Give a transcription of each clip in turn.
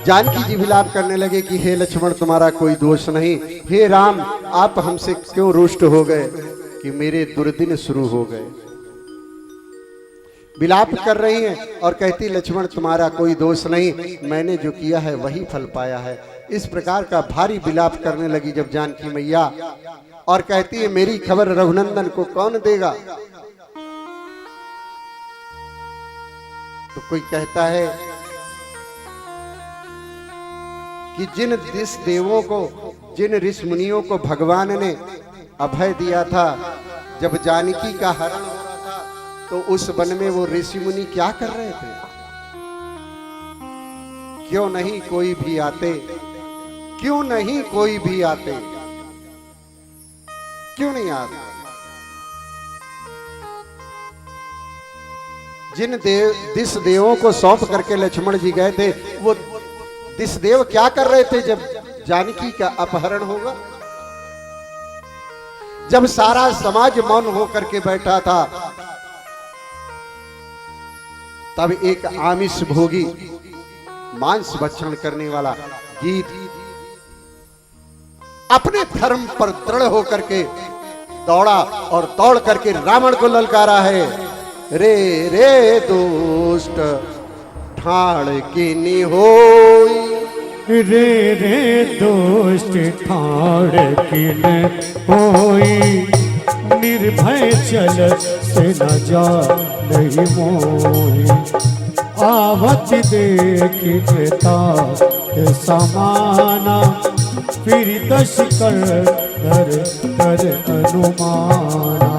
जानकी जी विलाप करने लगे कि हे लक्ष्मण तुम्हारा कोई दोष नहीं, हे राम आप हमसे क्यों रुष्ट हो गए कि मेरे दुर्दिन शुरू हो गए। विलाप कर रही हैं और कहती लक्ष्मण तुम्हारा कोई दोष नहीं, मैंने जो किया है वही फल पाया है। इस प्रकार का भारी विलाप करने लगी जब जानकी मैया, और कहती है मेरी खबर रघुनंदन को कौन देगा। तो कोई कहता है कि जिन ऋषि देवों को, जिन ऋषि मुनियों को भगवान ने अभय दिया था जब जानकी का हरण हो रहा था, तो उस वन में वो ऋषि मुनि क्या कर रहे थे? क्यों नहीं कोई भी आते, क्यों नहीं कोई भी आते, क्यों नहीं आते? जिन दिस देवों को सौंप करके लक्ष्मण जी गए थे, वो दिस देव क्या कर रहे थे जब जानकी का अपहरण होगा? जब सारा समाज मौन होकर के बैठा था, तब एक आमिष भोगी मांस भक्षण करने वाला गीत अपने धर्म पर दृढ़ होकर के दौड़ा और दौड़ करके रावण को ललकारा है, रे रे दुष्ट ठाड़ कीनी होई, रे रे दुष्ट ठाड़ कीन होई, निर्भय चल से न जा नहीं मोई, आवत देखता समाना, फिर दश कर अनुमाना।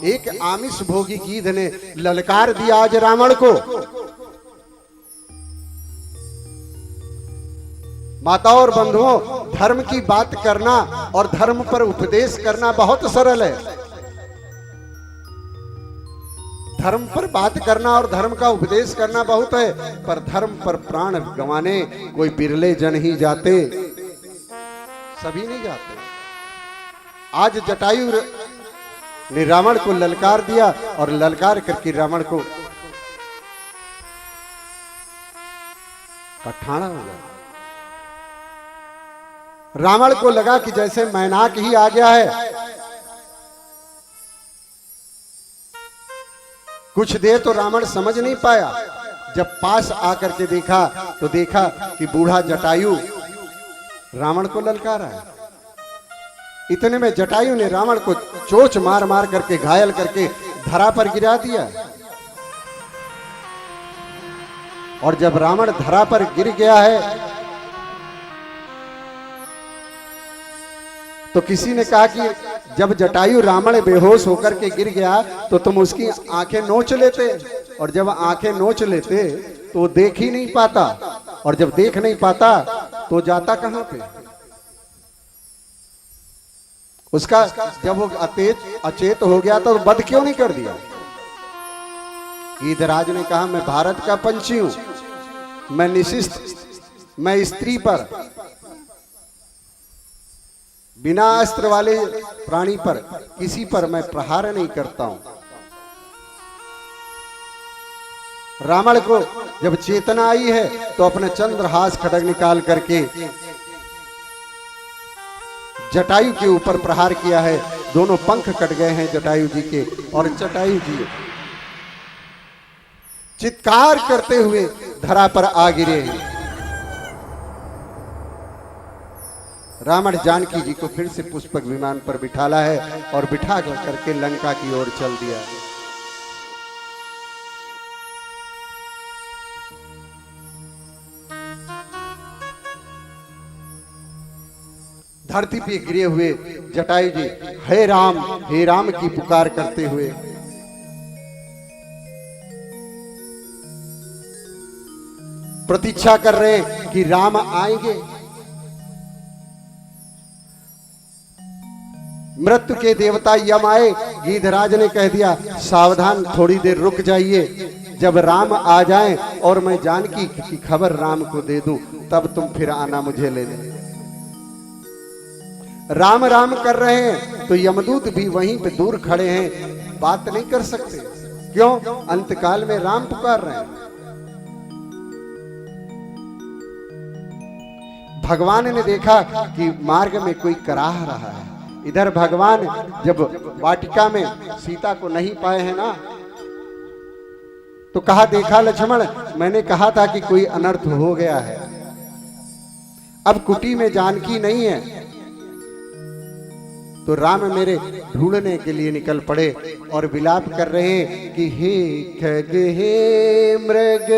एक आमिष भोगी गीध ने ललकार दिया आज रावण को। माताओं और बंधुओं, धर्म की बात करना और धर्म पर उपदेश करना बहुत सरल है। धर्म पर बात करना और धर्म का उपदेश करना बहुत है, पर धर्म पर प्राण गंवाने कोई बिरले जन ही जाते, सभी नहीं जाते। आज जटायु ने रावण को ललकार दिया और ललकार करके रावण को कठाना हो गया। रावण को लगा कि जैसे मैनाक ही आ गया है। कुछ देर तो रावण समझ नहीं पाया, जब पास आकर के देखा तो देखा कि बूढ़ा जटायु रावण को ललकारा है। इतने में जटायु ने रावण को चोंच मार मार करके घायल करके धरा पर गिरा दिया। और जब रावण धरा पर गिर गया है तो किसी ने कहा कि जब जटायु रावण बेहोश होकर के गिर गया तो तुम उसकी आंखें नोच लेते, और जब आंखें नोच लेते तो वो देख ही नहीं पाता, और जब देख नहीं पाता तो जाता कहां पे? उसका जब वो अचेत हो गया तो वध क्यों नहीं कर दिया? गीधराज ने कहा मैं भारत का पंछी हूं, मैं निशिष्ट, मैं स्त्री पर, बिना अस्त्र वाले प्राणी पर, किसी पर मैं प्रहार नहीं करता हूं। रावण को जब चेतना आई है तो अपने चंद्रहास खड्ग निकाल करके जटायु के ऊपर प्रहार किया है। दोनों पंख कट गए हैं जटायु जी के, और जटायु जी चित्कार करते हुए धरा पर आ गिरे हैं। रावण जानकी जी को फिर से पुष्पक विमान पर बिठाला है और बिठा करके लंका की ओर चल दिया। धरती पे गिरे हुए जटायु जी हे राम की पुकार करते हुए प्रतीक्षा कर रहे हैं कि राम आएंगे। मृत्यु के देवता यम आए। गीधराज ने कह दिया सावधान, थोड़ी देर रुक जाइए, जब राम आ जाएं और मैं जानकी की खबर राम को दे दूं तब तुम फिर आना मुझे लेने। राम राम कर रहे हैं तो यमदूत भी वहीं पे दूर खड़े हैं, बात नहीं कर सकते। क्यों? अंतकाल में राम पुकार रहे हैं। भगवान ने देखा कि मार्ग में कोई कराह रहा है। इधर भगवान जब वाटिका में सीता को नहीं पाए हैं ना, तो कहा, देखा लक्ष्मण, मैंने कहा था कि कोई अनर्थ हो गया है। अब कुटी में जानकी नहीं है, तो राम मेरे ढूंढने के लिए निकल पड़े और विलाप कर रहे हैं कि हे खग हे मृग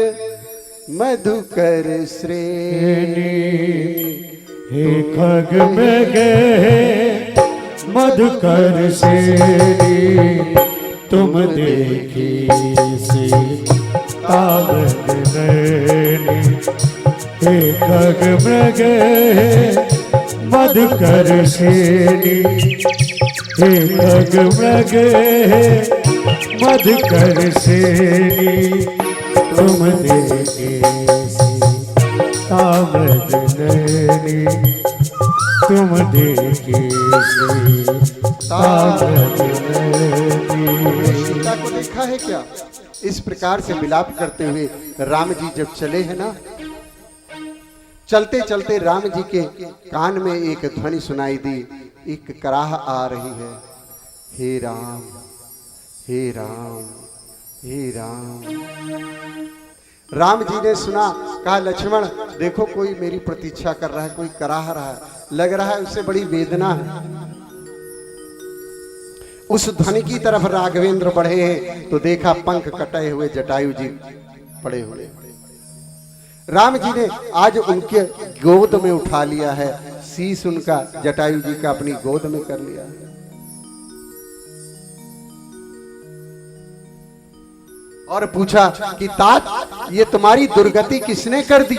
मधुकर श्रेणी, हे खग मृग मधुकर श्रेणी, तुम देखी सीतावत नैनी। हे खग मृग मधुकर श्रेणी, हे खग मृग मधुकर श्रेणी, तुम देखी सीतावत नैनी, तुम देखी सीतावत नैनी। सीता को देखा है क्या? इस प्रकार से विलाप करते हुए राम जी जब चले हैं ना, चलते चलते राम जी के कान में एक ध्वनि सुनाई दी, एक कराह आ रही है, हे राम हे राम हे राम। राम जी ने सुना, कहा, लक्ष्मण देखो, कोई मेरी प्रतीक्षा कर रहा है, कोई कराह रहा है, लग रहा है उसे बड़ी वेदना है। उस ध्वनि की तरफ राघवेंद्र बढ़े हैं तो देखा पंख कटे हुए जटायु जी पड़े हुए। राम जी ने आज उनके गोद में उठा लिया है, शीश उनका जटायु जी का अपनी गोद में कर लिया है। और पूछा कि तात, ये तुम्हारी दुर्गति किसने कर दी?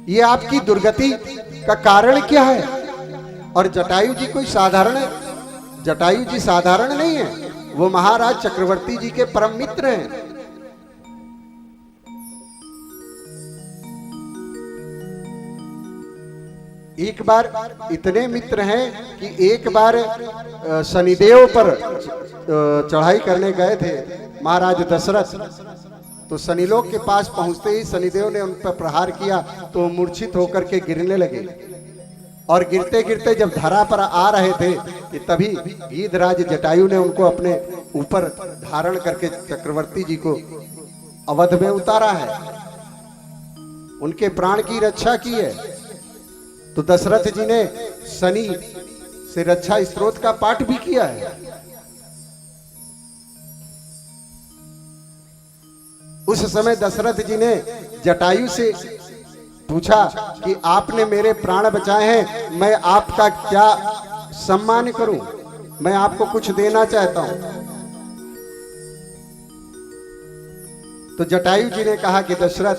ये आपकी दुर्गति का कारण क्या है? और जटायु जी कोई साधारण है? जटायु जी साधारण नहीं है, वो महाराज चक्रवर्ती जी के परम मित्र हैं। एक बार इतने मित्र हैं कि एक बार शनिदेव पर चढ़ाई करने गए थे महाराज दशरथ, तो शनिलोक के पास पहुंचते ही शनिदेव ने उन पर प्रहार किया तो मूर्छित होकर के गिरने लगे। और गिरते गिरते जब धरा पर आ रहे थे कि तभी गीधराज जटायु ने उनको अपने ऊपर धारण करके चक्रवर्ती जी को अवध में उतारा है, उनके प्राण की रक्षा की है। तो दशरथ जी ने शनि से रक्षा स्त्रोत का पाठ भी किया है। उस समय दशरथ जी ने जटायु से पूछा कि आपने मेरे प्राण बचाए हैं, मैं आपका क्या सम्मान करूं? मैं आपको कुछ देना चाहता हूं। तो जटायु जी ने कहा कि दशरथ,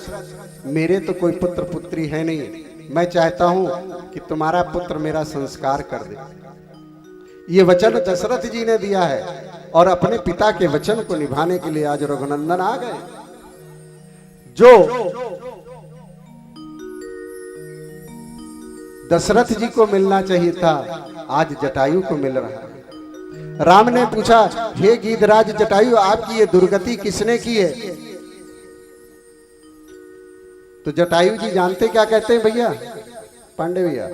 मेरे तो कोई पुत्र पुत्री है नहीं, मैं चाहता हूं कि तुम्हारा पुत्र मेरा संस्कार कर दे। ये वचन दशरथ जी ने दिया है और अपने पिता के वचन को निभाने के लिए आज रघुनंदन आ गए। जो दशरथ जी को मिलना चाहिए था आज जटायु को मिल रहा है। राम ने पूछा, हे गीधराज जटायु, आपकी ये दुर्गति किसने की है? तो जटायु जी जानते क्या कहते हैं भैया, पांडे भैया?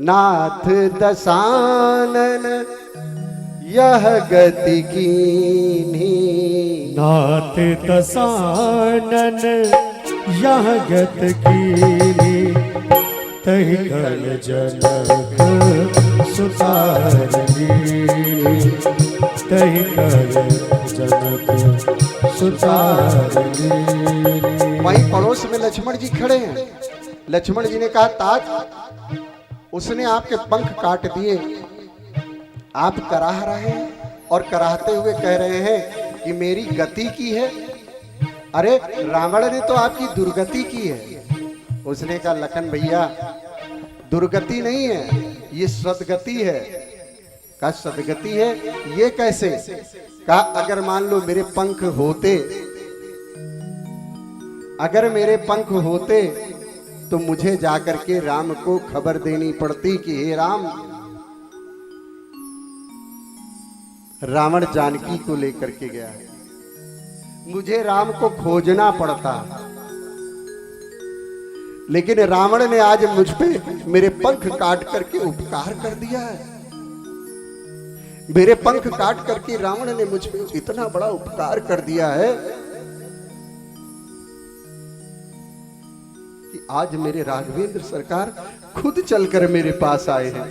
नाथ दशानन यह गति कीन्ही, नाथ दशानन यह गत कीन्ही, तहि कल जनक सुतारनी, तहि कल जनक सुतारनी। वहीं पड़ोस में लक्ष्मण जी खड़े हैं। लक्ष्मण जी ने कहा, तात, उसने आपके पंख काट दिए, आप कराह रहे हैं और कराहते हुए कह रहे हैं कि मेरी गति की है। अरे रावण ने तो आपकी दुर्गति की है। उसने कहा, लखन भैया, दुर्गति नहीं है, ये सदगति है। कहा, सदगति है, ये कैसे? कहा, अगर मान लो मेरे पंख होते, अगर मेरे पंख होते तो मुझे जाकर के राम को खबर देनी पड़ती कि हे राम, रावण जानकी को लेकर के गया है। मुझे राम को खोजना पड़ता, लेकिन रावण ने आज मुझ पे मेरे पंख काट करके उपकार कर दिया है। मेरे पंख काट करके रावण ने मुझ पे इतना बड़ा उपकार कर दिया है कि आज मेरे राघवेंद्र सरकार खुद चलकर मेरे पास आए हैं।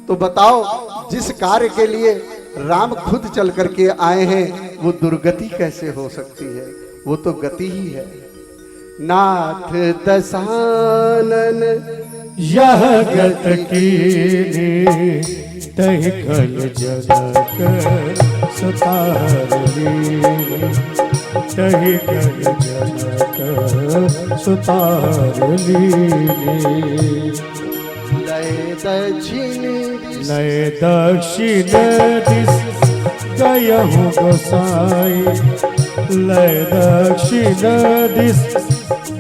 तो बताओ, जिस कार्य के लिए राम खुद चल करके आए हैं वो दुर्गति कैसे हो सकती है? वो तो गति ही है। नाथ दसानन यह गत कीनी तहि कल जनक सुतारली, तहि कल जनक सुतारली। लय दक्षिण लय दक्षिण दिस गयहु गोसाई, लय दक्षिण दिस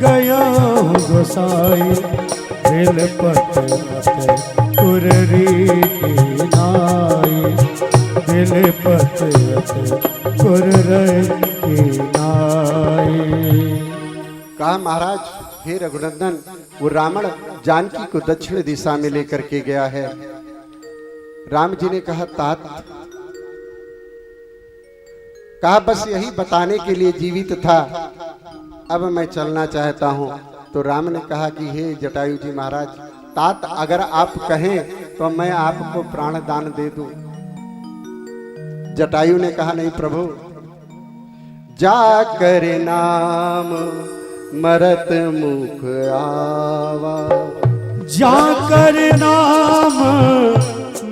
गयहु गोसाई। बिलपत कुररी की नाई, बिलपत कुररी की नाई। कहा महाराज, हे रघुनंदन, वो रावण जानकी को दक्षिण दिशा में लेकर के गया है। राम जी ने कहा, तात, कहा बस यही बताने के लिए जीवित था, अब मैं चलना चाहता हूं। तो राम ने कहा कि हे जटायु जी महाराज, तात अगर आप कहें तो मैं आपको प्राण दान दे दूं। जटायु ने कहा, नहीं प्रभु, जाकर नाम मरत मुख आवा, जाकर नाम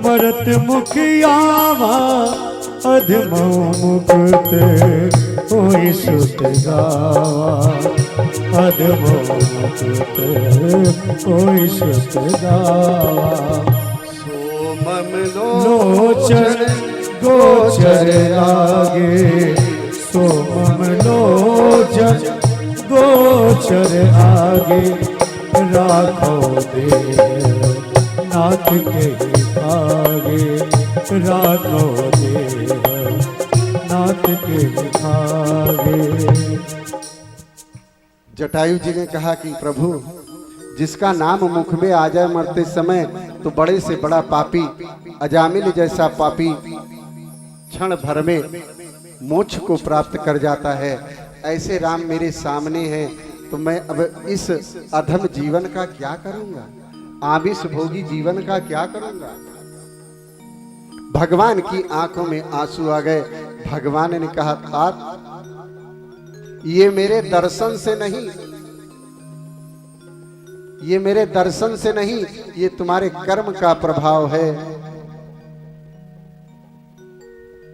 मरत मुख आवा। अधमो मुकुत होई सुत गावा, अधमो मुकुत होई सुत गावा। सोमम लोचन गोचर लागे, सोमम लोचन गोचर आगे। राखो दे नाथ के आगे, राखो दे नाथ के आगे। जटायु जी ने कहा कि प्रभु, जिसका नाम मुख में आ जाए मरते समय तो बड़े से बड़ा पापी, अजामिल जैसा पापी क्षण भर में मोक्ष को प्राप्त कर जाता है। ऐसे राम मेरे सामने हैं, तो मैं अब इस अधम जीवन का क्या करूंगा? आमिष भोगी जीवन का क्या करूंगा? भगवान की आंखों में आंसू आ गए। भगवान ने कहा, तात, ये मेरे दर्शन से नहीं, ये मेरे दर्शन से नहीं, ये तुम्हारे कर्म का प्रभाव है।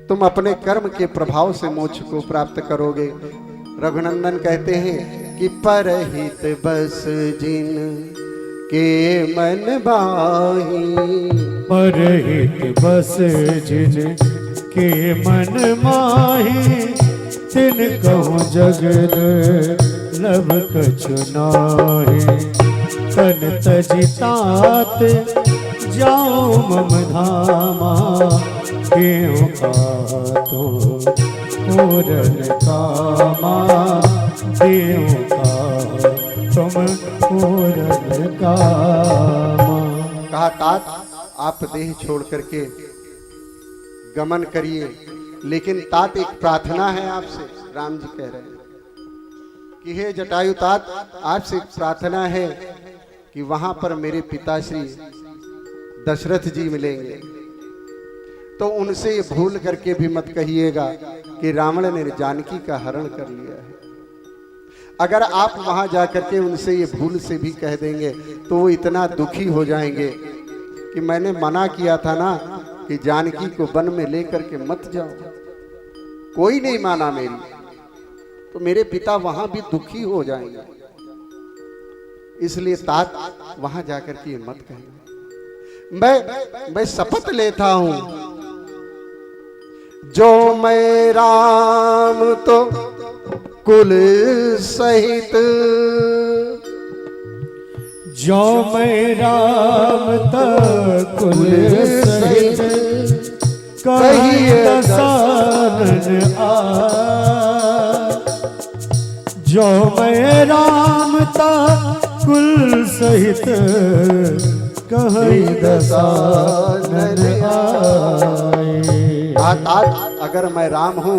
तुम अपने कर्म के प्रभाव से मोक्ष को प्राप्त करोगे। रघुनंदन कहते हैं कि परहित बस जिन के मन बाही, परहित बस जिन के मन माही। तिन कहूँ जगद लब कछु नाहि, तन तजि तात जाओ मम धामा। केहूँ का तो पूरन कामा, देहूँ का तुम पूरन कामा। कहा, तात, आप देह छोड़ करके गमन करिए, लेकिन तात एक प्रार्थना है आपसे। राम जी कह रहे हैं कि हे जटायु तात, आपसे एक प्रार्थना है कि वहां पर मेरे पिताश्री दशरथ जी मिलेंगे, तो उनसे ये भूल करके भी मत कहिएगा कि रावण ने जानकी का हरण कर लिया है। अगर आप वहां जाकर के उनसे ये भूल से भी कह देंगे तो वो इतना दुखी हो जाएंगे कि मैंने मना किया था ना कि जानकी को वन में लेकर के मत जाओ, कोई नहीं माना मेरी, तो मेरे पिता वहां भी दुखी हो जाएंगे। इसलिए तात वहां जाकर के मत कहना। मैं शपथ लेता हूं, जो मैं राम तो कुल सहित, जो मैं राम कुल सहित कही दसानन आ। जो मैं राम ता कुल सहित कहीं दसानन आए। आज अगर मैं राम हूं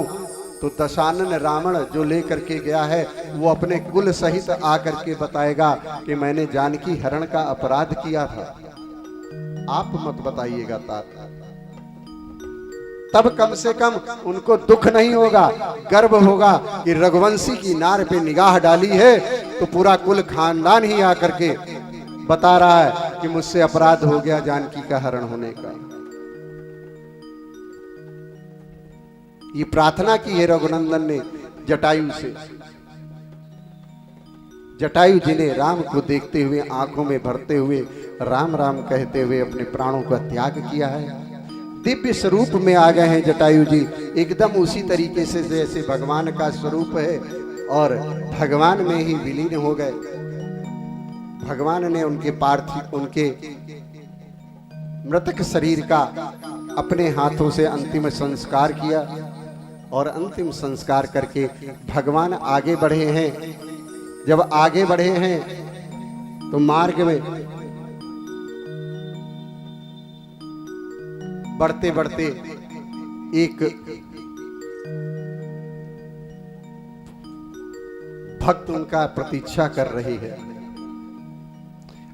तो दशानन रावण जो लेकर के गया है वो अपने कुल सहित आकर के बताएगा कि मैंने जानकी हरण का अपराध किया था। आप मत बताइएगा तात, तब कम से कम उनको दुख नहीं होगा, गर्व होगा कि रघुवंशी की नार पे निगाह डाली है तो पूरा कुल खानदान ही आकर के बता रहा है कि मुझसे अपराध हो गया जानकी का हरण होने का। ये प्रार्थना की है रघुनंदन ने जटायु से। जटायु जी ने राम को देखते हुए आंखों में भरते हुए राम राम कहते हुए अपने प्राणों का त्याग किया है। दिव्य स्वरूप में आ गए हैं जटायु जी, एकदम उसी तरीके से जैसे भगवान का स्वरूप है और भगवान में ही विलीन हो गए। भगवान ने उनके पार्थिव उनके मृतक शरीर का अपने हाथों से अंतिम संस्कार किया और अंतिम संस्कार करके भगवान आगे बढ़े हैं। जब आगे बढ़े हैं तो मार्ग में बढ़ते बढ़ते एक भक्त उनका प्रतीक्षा कर रही है।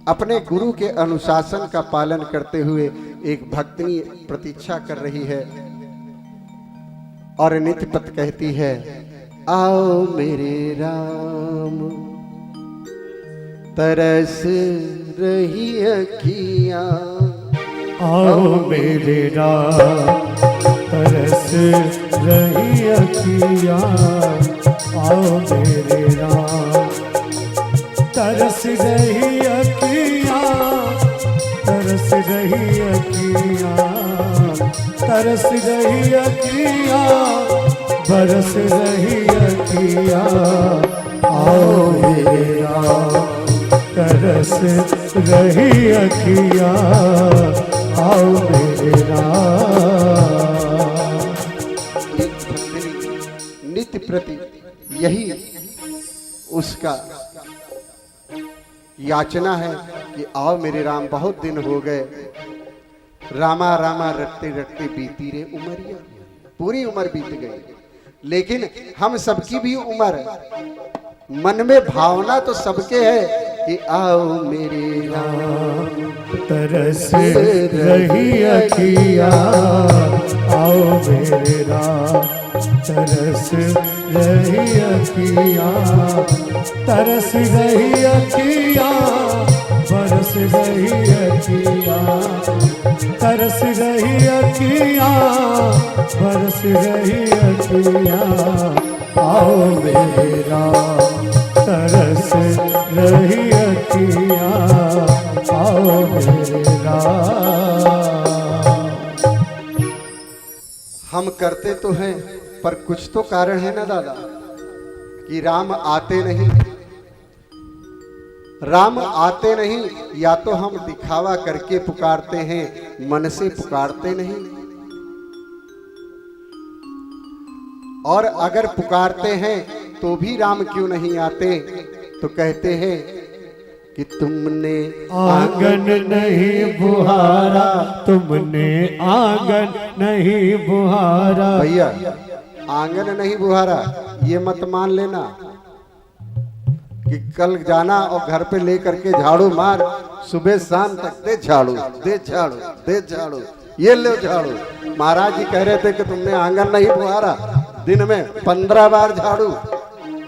अपने गुरु के अनुशासन का पालन करते हुए एक भक्तनी प्रतीक्षा कर रही है और नित्यपत कहती है, आओ मेरे राम तरस रही अखियां। आओ मेरे राम तरस रही अखियां। आओ मेरे राम तरस रही अखियां। तरस रही अखियां। तरस रही अखियां। बरस रही अखियां। आओ मेरे राम तरस रही अखियां। आओ मेरे राम। नित्य प्रति यही उसका याचना है कि आओ मेरे राम, बहुत दिन हो गए, रामा रामा रटते रटते बीती रे उमरिया। पूरी उम्र बीत गई, लेकिन हम सबकी भी उम्र, मन में भावना तो सबके है कि आओ मेरे राम तरस रही अखियां। आओ मेरे राम तरस रही अखियां। तरस रही अखियां। बरस रही अखियां। तरस रही अखियां। बरस रही अखियां। आओ मेरे राम तरस रही अखियां। आओ मेरे राम। हम करते तो हैं पर कुछ तो कारण है ना दादा कि राम आते नहीं। राम आते नहीं, या तो हम दिखावा करके पुकारते हैं, मन से पुकारते नहीं। और अगर पुकारते हैं तो भी राम क्यों नहीं आते? तो कहते हैं कि तुमने आंगन नहीं बुहारा। तुमने आंगन नहीं बुहारा। भैया आंगन नहीं बुहारा ये मत मान लेना कि कल जाना और घर पे लेकर के झाड़ू मार, सुबह शाम तक दे झाड़ू दे झाड़ू दे झाड़ू, ये ले झाड़ू। महाराज जी कह रहे थे कि तुमने आंगन नहीं बुहारा, दिन में 15 बार झाड़ू।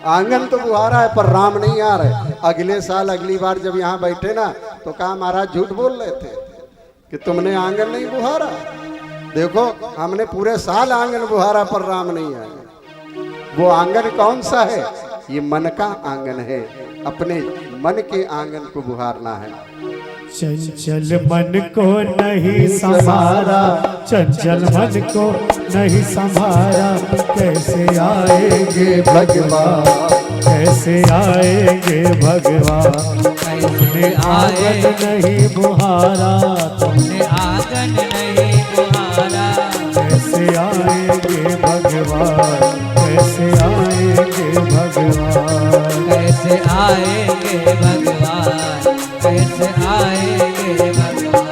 आंगन तो बुहारा है पर राम नहीं आ रहे। अगले साल अगली बार जब यहाँ बैठे ना तो कहा महाराज झूठ बोल रहे थे कि तुमने आंगन नहीं बुहारा। देखो हमने पूरे साल आंगन बुहारा पर राम नहीं आए। वो आंगन कौन सा है? ये मन का आंगन है, अपने मन के आंगन को बुहारना है। चंचल मन को नहीं संभारा। चंचल मन को नहीं संभारा। कैसे आएंगे भगवान? कैसे आएंगे भगवान? तुमने आंगन नहीं बुहारा। तुमने आंगन नहीं बुहारा। कैसे आएंगे भगवान? कैसे आएंगे भगवान? कैसे आएंगे भगवान, कैसे आएंगे भगवान।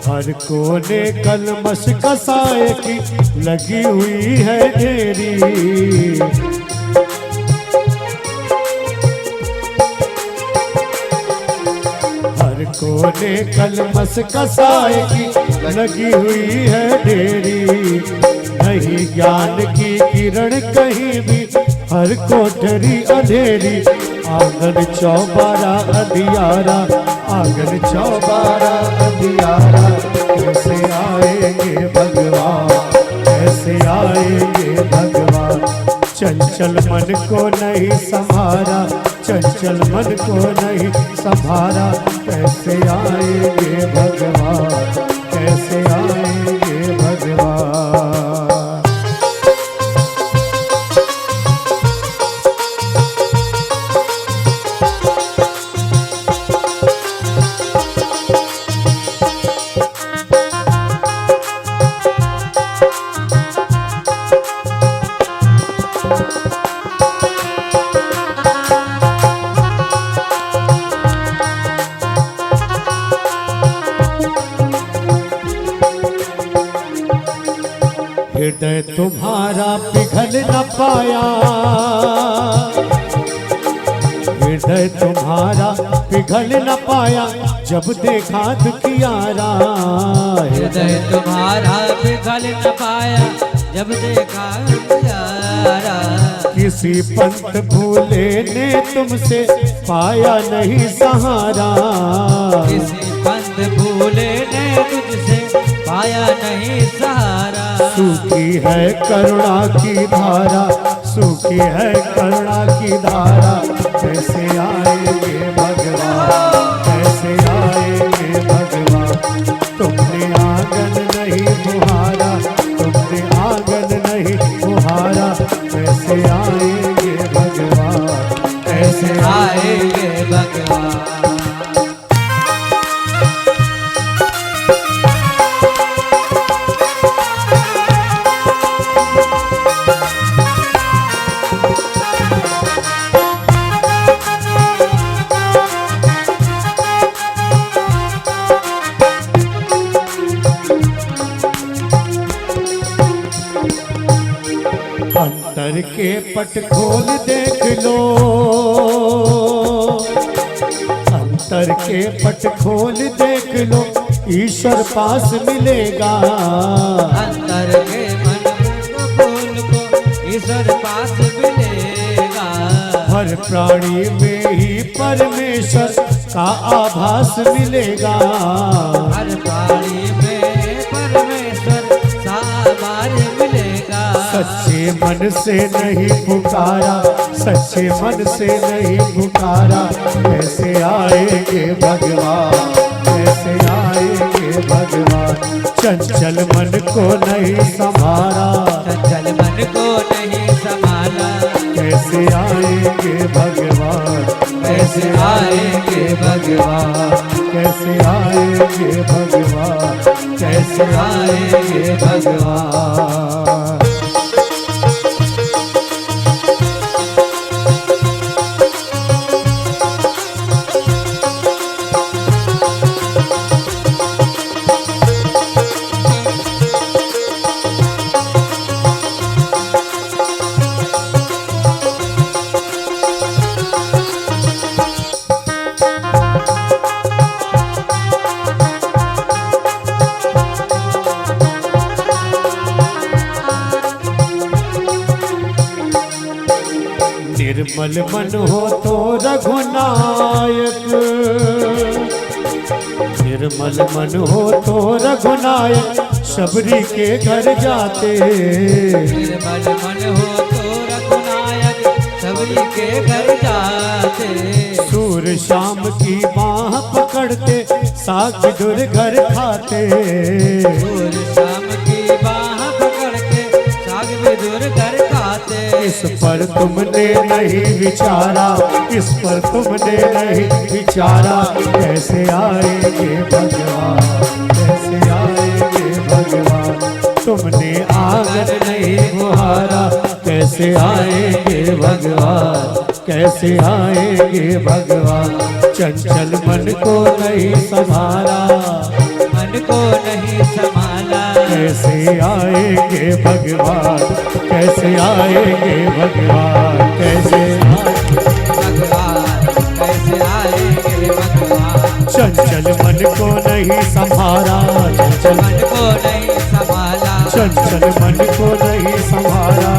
हर कोने कलमश कसाए की लगी हुई है ढेरी। हर कोने कलमश कसाए की लगी हुई है ढेरी। नहीं ज्ञान की किरण कहीं भी, हर कोठरी अंधेरी। आंगन चौबारा अंधियारा, आंगन चौबारा अंधियारा। कैसे आएंगे भगवान, कैसे आएंगे भगवान। चंचल मन को नहीं संभारा, चंचल मन को नहीं संभारा। कैसे आएंगे भगवान, कैसे आएंगे भगवान। हृदय तुम्हारा पिघल न पाया, हृदय तुम्हारा पिघल न पाया जब देखा दुखियारा। हृदय तुम्हारा पिघल न पाया जब देखा दुखियारा। किसी पंथ भूले ने तुमसे पाया नहीं सहारा। किसी पंथ भूले ने तुझसे पाया नहीं सहारा। सूखी है करुणा की धारा, सूखी है करुणा की धारा। कैसे आएंगे भगवान, कैसे आएंगे भगवान। तुमने आंगन नहीं बुहारा, तुमने आंगन नहीं बुहारा। कैसे आएंगे भगवान, कैसे आएंगे भगवान। अंतर के पट खोल देख लो, अंतर के पट खोल देख लो। ईश्वर पास मिलेगा। अंतर के मन को खोल को ईश्वर पास मिलेगा। हर प्राणी में ही परमेश्वर का आभास मिलेगा। हर प्राणी में परमेश्वर का आभास मिलेगा। सच्चे मन से नहीं पुकारा, सच्चे मन से नहीं पुकारा। कैसे आएंगे भगवान, कैसे आएंगे भगवान। चंचल मन को नहीं संभारा, चंचल मन को नहीं संभाला। कैसे आएंगे भगवान, कैसे आएंगे भगवान, कैसे आएंगे भगवान, कैसे आएंगे भगवान। निर्मल मन हो तो रघुनायक, निर्मल मन हो तो रघुनायक शबरी के घर जाते। निर्मल मन हो तो रघुनायक शबरी के घर जाते। सूर शाम की बाह पकड़ते साग दुर घर खाते। सूर शाम की बाह पकड़ के साग विदुर घर खाते। जाते। इस पर तुमने नहीं विचारा, इस पर तुमने नहीं विचारा, कैसे आएंगे भगवान, कैसे आएंगे भगवान। तुमने आंगन नहीं गुहारा, कैसे आएंगे भगवान, कैसे आएंगे भगवान। चंचल मन को नहीं संभाला, मन को नहीं संभाला, कैसे आएंगे भगवान, कैसे आएंगे भगवान, कैसे भगवान कैसे आएंगे भगवान। चंचल मन को नहीं संभाला, चंचल मन को नहीं संभाला, चंचल मन को नहीं संभाला,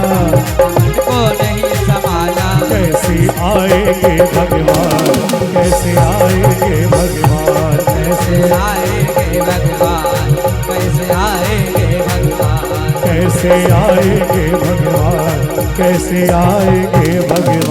मन को नहीं संभाला, कैसे आएंगे भगवान, कैसे आएंगे भगवान, कैसे आएंगे भगवान, कैसे आएंगे भगवान, कैसे आएंगे भगवान, कैसे आएंगे भगवान।